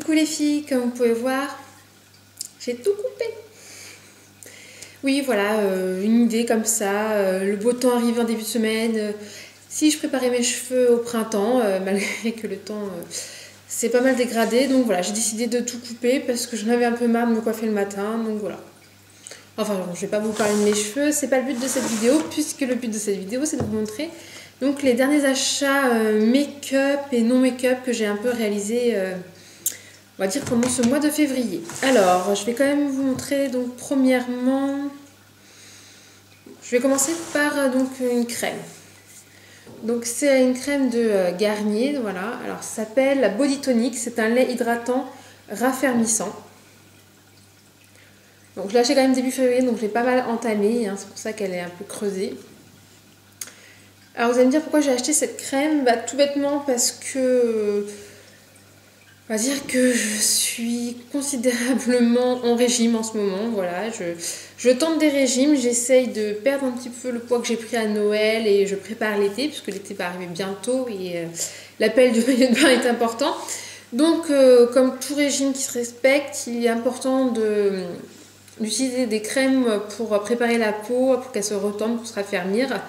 Coucou les filles, comme vous pouvez voir, j'ai tout coupé. Oui, voilà, une idée comme ça, le beau temps arrive en début de semaine. Si je préparais mes cheveux au printemps, malgré que le temps c'est pas mal dégradé, donc voilà, j'ai décidé de tout couper parce que j'en avais un peu marre de me coiffer le matin, donc voilà. Enfin, bon, je vais pas vous parler de mes cheveux, c'est pas le but de cette vidéo, puisque le but de cette vidéo c'est de vous montrer donc les derniers achats make-up et non make-up que j'ai un peu réalisé. On va dire pendant ce mois de février. Alors, je vais quand même vous montrer, donc premièrement, je vais commencer par donc une crème. Donc c'est une crème de Garnier, voilà. Alors ça s'appelle la Body Tonic, c'est un lait hydratant raffermissant. Donc je l'ai acheté quand même début février, donc je l'ai pas mal entamée, hein, c'est pour ça qu'elle est un peu creusée. Alors vous allez me dire pourquoi j'ai acheté cette crème, bah, tout bêtement parce que... On va dire que je suis considérablement en régime en ce moment, voilà, je tente des régimes, j'essaye de perdre un petit peu le poids que j'ai pris à Noël et je prépare l'été, puisque l'été va arriver bientôt et l'appel du maillot de bain est important. Donc, comme tout régime qui se respecte, il est important d'utiliser des crèmes pour préparer la peau, pour qu'elle se retende, pour se raffermir.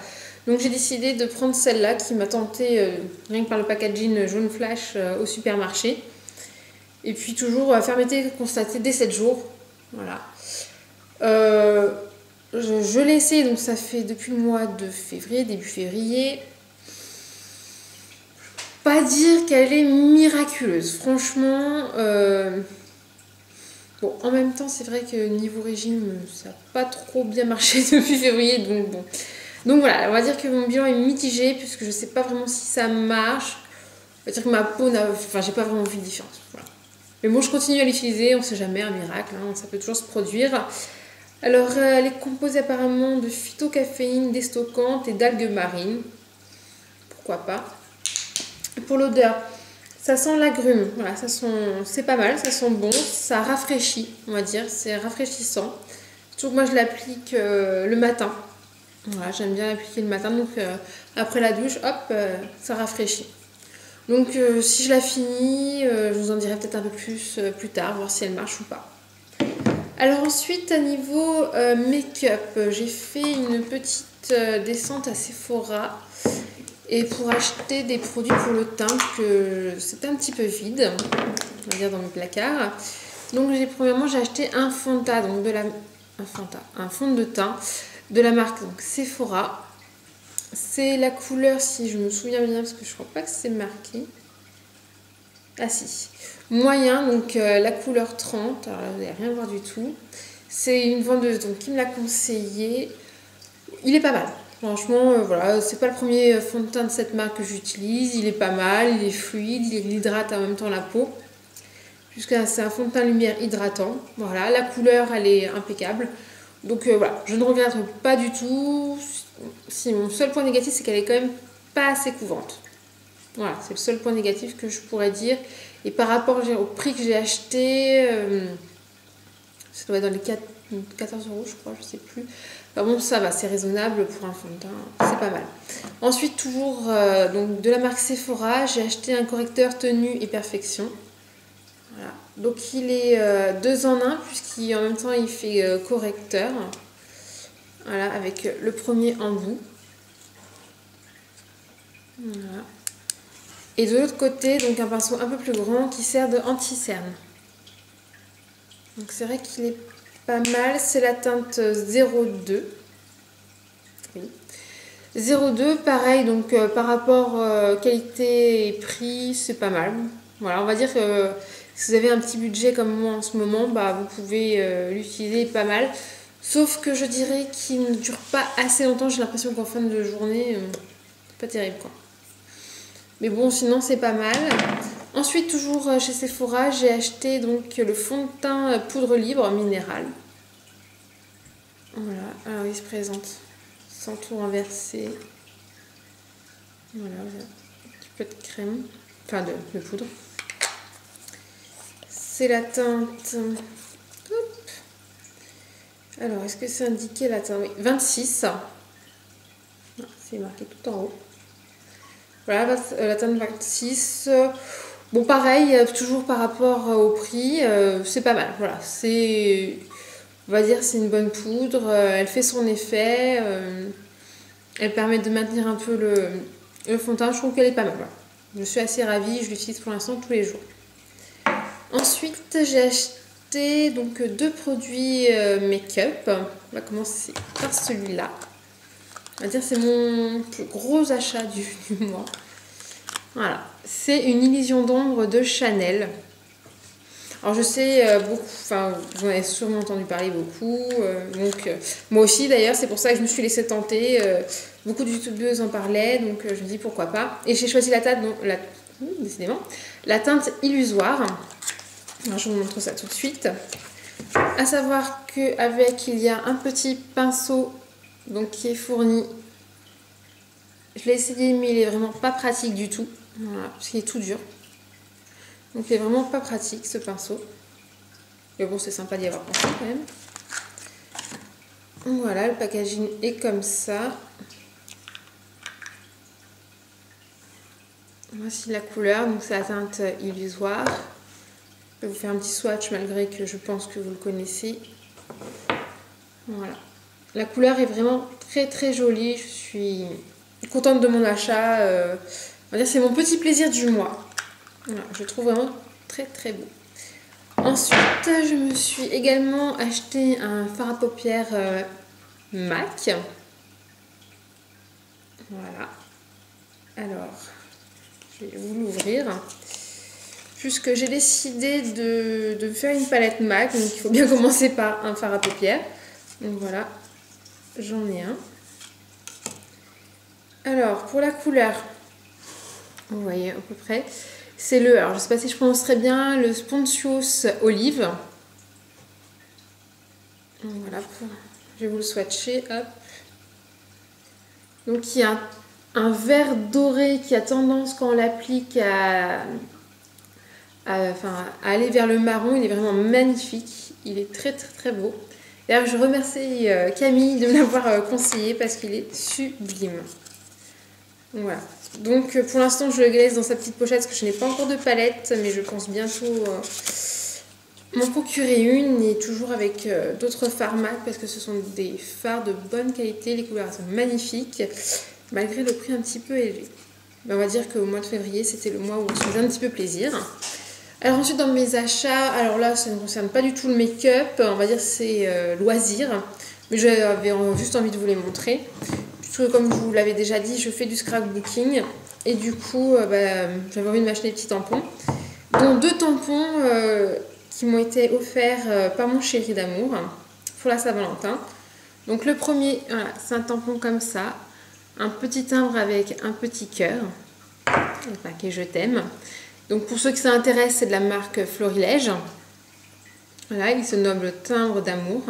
Donc j'ai décidé de prendre celle-là qui m'a tenté, rien que par le packaging jaune flash au supermarché. Et puis toujours fermeté constatée dès 7 jours. Voilà. Je l'ai essayé, donc ça fait depuis le mois de février, début février. Pas dire qu'elle est miraculeuse. Franchement, bon, en même temps, c'est vrai que niveau régime, ça n'a pas trop bien marché depuis février. Donc bon. Donc voilà, on va dire que mon bilan est mitigé, puisque je ne sais pas vraiment si ça marche. On va dire que ma peau n'a... Enfin, j'ai pas vraiment vu de différence. Voilà. Mais bon, je continue à l'utiliser, on ne sait jamais, un miracle, hein, ça peut toujours se produire. Alors, elle est composée apparemment de phytocaféine déstockante et d'algues marines. Pourquoi pas. Pour l'odeur, ça sent l'agrume, voilà, c'est pas mal, ça sent bon, ça rafraîchit, on va dire, c'est rafraîchissant. Surtout que moi, je l'applique le matin. Voilà, j'aime bien l'appliquer le matin, donc après la douche, hop, ça rafraîchit. Donc si je la finis, je vous en dirai peut-être un peu plus tard, voir si elle marche ou pas. Alors ensuite, à niveau make-up, j'ai fait une petite descente à Sephora et pour acheter des produits pour le teint, que c'était un petit peu vide, on va dire dans mes placards. Donc premièrement, j'ai acheté un fond de teint, donc un fond de teint de la marque donc, Sephora. C'est la couleur, si je me souviens bien, parce que je crois pas que c'est marqué. Ah si, moyen, donc la couleur 30, alors là vous n'allez rien voir du tout. C'est une vendeuse donc, qui me l'a conseillé. Il est pas mal. Franchement, voilà, c'est pas le premier fond de teint de cette marque que j'utilise. Il est pas mal, il est fluide, il hydrate en même temps la peau. Puisque c'est un fond de teint lumière hydratant. Voilà, la couleur, elle est impeccable. Donc voilà, je ne regrette pas du tout. Si mon seul point négatif, c'est qu'elle est quand même pas assez couvrante. Voilà, c'est le seul point négatif que je pourrais dire. Et par rapport au prix que j'ai acheté, ça doit être dans les 14 € je crois, je sais plus. Enfin bon, ça va, c'est raisonnable pour un fond de teint, c'est pas mal. Ensuite, toujours donc, de la marque Sephora, j'ai acheté un correcteur tenue et perfection. Voilà. Donc il est 2 en 1, puisqu'en même temps il fait correcteur. Voilà, avec le premier embout. Voilà. Et de l'autre côté, donc un pinceau un peu plus grand qui sert de anti-cerne. Donc c'est vrai qu'il est pas mal. C'est la teinte 02. Oui. 02, pareil, donc par rapport qualité et prix, c'est pas mal. Voilà, on va dire que si vous avez un petit budget comme moi en ce moment, bah, vous pouvez l'utiliser pas mal. Sauf que je dirais qu'il ne dure pas assez longtemps. J'ai l'impression qu'en fin de journée, c'est pas terrible quoi. Mais bon, sinon c'est pas mal. Ensuite, toujours chez Sephora, j'ai acheté donc le fond de teint poudre libre minérale. Voilà, alors il se présente sans tout renverser. Voilà, un petit peu de crème, enfin de poudre. C'est la teinte... Hop. Alors, est-ce que c'est indiqué la teinte? Oui, 26. C'est marqué tout en haut. Voilà, la teinte 26. Bon, pareil, toujours par rapport au prix, c'est pas mal. Voilà, c'est, on va dire, c'est une bonne poudre. Elle fait son effet. Elle permet de maintenir un peu le fond de teint. Je trouve qu'elle est pas mal. Voilà. Je suis assez ravie. Je l'utilise pour l'instant tous les jours. Ensuite, j'ai acheté donc 2 produits make-up. On va commencer par celui-là. On va dire c'est mon plus gros achat du mois. Voilà, c'est une illusion d'ombre de Chanel. Alors je sais beaucoup, enfin vous en avez sûrement entendu parler beaucoup, moi aussi d'ailleurs, c'est pour ça que je me suis laissée tenter. Beaucoup de youtubeuses en parlaient, donc je me dis pourquoi pas. Et j'ai choisi la teinte, donc décidément, la teinte illusoire. Alors je vous montre ça tout de suite. À savoir qu'avec il y a un petit pinceau donc qui est fourni. Je l'ai essayé mais il est vraiment pas pratique du tout. Voilà, parce qu'il est tout dur. Donc il est vraiment pas pratique ce pinceau. Mais bon, c'est sympa d'y avoir pensé quand même. Donc voilà, le packaging est comme ça. Voici la couleur, donc c'est la teinte illusoire. Je vais vous faire un petit swatch malgré que je pense que vous le connaissez. Voilà. La couleur est vraiment très très jolie. Je suis contente de mon achat. On va dire c'est mon petit plaisir du mois. Voilà, je le trouve vraiment très très beau. Ensuite, je me suis également acheté un fard à paupières MAC. Voilà. Alors, je vais vous l'ouvrir. Puisque j'ai décidé de faire une palette MAC, donc il faut bien commencer par un fard à paupières. Donc voilà, j'en ai un. Alors, pour la couleur, vous voyez à peu près, c'est alors je ne sais pas si je prononce très bien, le Spontios Olive. Donc voilà, je vais vous le swatcher, hop. Donc il y a un vert doré qui a tendance quand on l'applique à aller vers le marron. Il est vraiment magnifique, il est très très très beau. D'ailleurs je remercie Camille de me l'avoir conseillé parce qu'il est sublime. Voilà. Donc pour l'instant je le glaise dans sa petite pochette parce que je n'ai pas encore de palette, mais je pense bientôt m'en procurer une, et toujours avec d'autres fards MAC parce que ce sont des fards de bonne qualité, les couleurs sont magnifiques malgré le prix un petit peu élevé. Ben, on va dire qu'au mois de février c'était le mois où on se faisait un petit peu plaisir. Alors ensuite dans mes achats, alors là ça ne concerne pas du tout le make-up, on va dire c'est loisir, mais j'avais juste envie de vous les montrer. Puisque comme je vous l'avais déjà dit, je fais du scrapbooking et du coup j'avais envie de m'acheter des petits tampons, dont 2 tampons qui m'ont été offerts par mon chéri d'amour pour la Saint-Valentin. Donc le premier, voilà, c'est un tampon comme ça, un petit timbre avec un petit cœur, et je t'aime. Donc pour ceux qui s'intéressent, c'est de la marque Florilège. Voilà, il se nomme le timbre d'amour.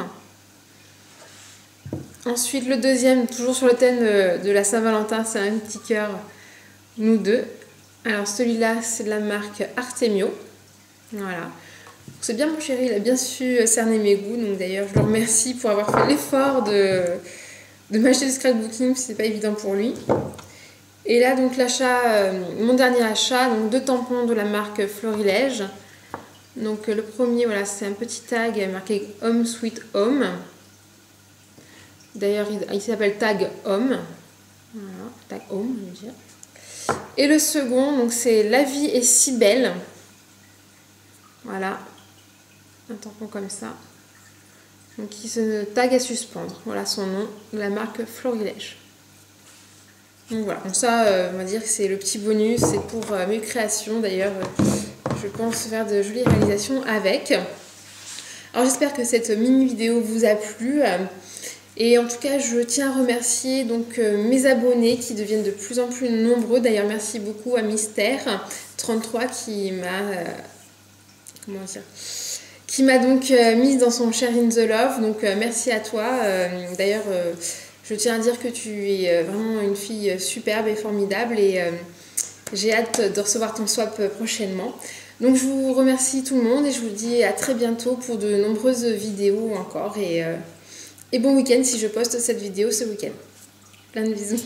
Ensuite le deuxième, toujours sur le thème de la Saint-Valentin, c'est un petit cœur, nous deux. Alors celui-là, c'est de la marque Artemio. Voilà. C'est bien mon chéri, il a bien su cerner mes goûts. Donc d'ailleurs, je le remercie pour avoir fait l'effort de m'acheter du scrapbooking, c'est pas évident pour lui. Et là, donc l'achat, mon dernier achat, donc 2 tampons de la marque Florilège. Donc le premier, voilà, c'est un petit tag marqué Home Sweet Home. D'ailleurs, il s'appelle Tag Home. Voilà, Tag Home, je veux dire. Et le second, donc c'est La vie est si belle. Voilà, un tampon comme ça. Donc il se tag à suspendre. Voilà son nom, de la marque Florilège. Donc voilà, donc ça, on va dire que c'est le petit bonus, c'est pour mes créations. D'ailleurs, je pense faire de jolies réalisations avec. Alors j'espère que cette mini vidéo vous a plu. Et en tout cas, je tiens à remercier donc mes abonnés qui deviennent de plus en plus nombreux. D'ailleurs, merci beaucoup à Mystère33 qui m'a donc mise dans son Share in the Love. Donc merci à toi. D'ailleurs, je tiens à dire que tu es vraiment une fille superbe et formidable, et j'ai hâte de recevoir ton swap prochainement. Donc je vous remercie tout le monde et je vous dis à très bientôt pour de nombreuses vidéos encore, et bon week-end si je poste cette vidéo ce week-end. Plein de bisous.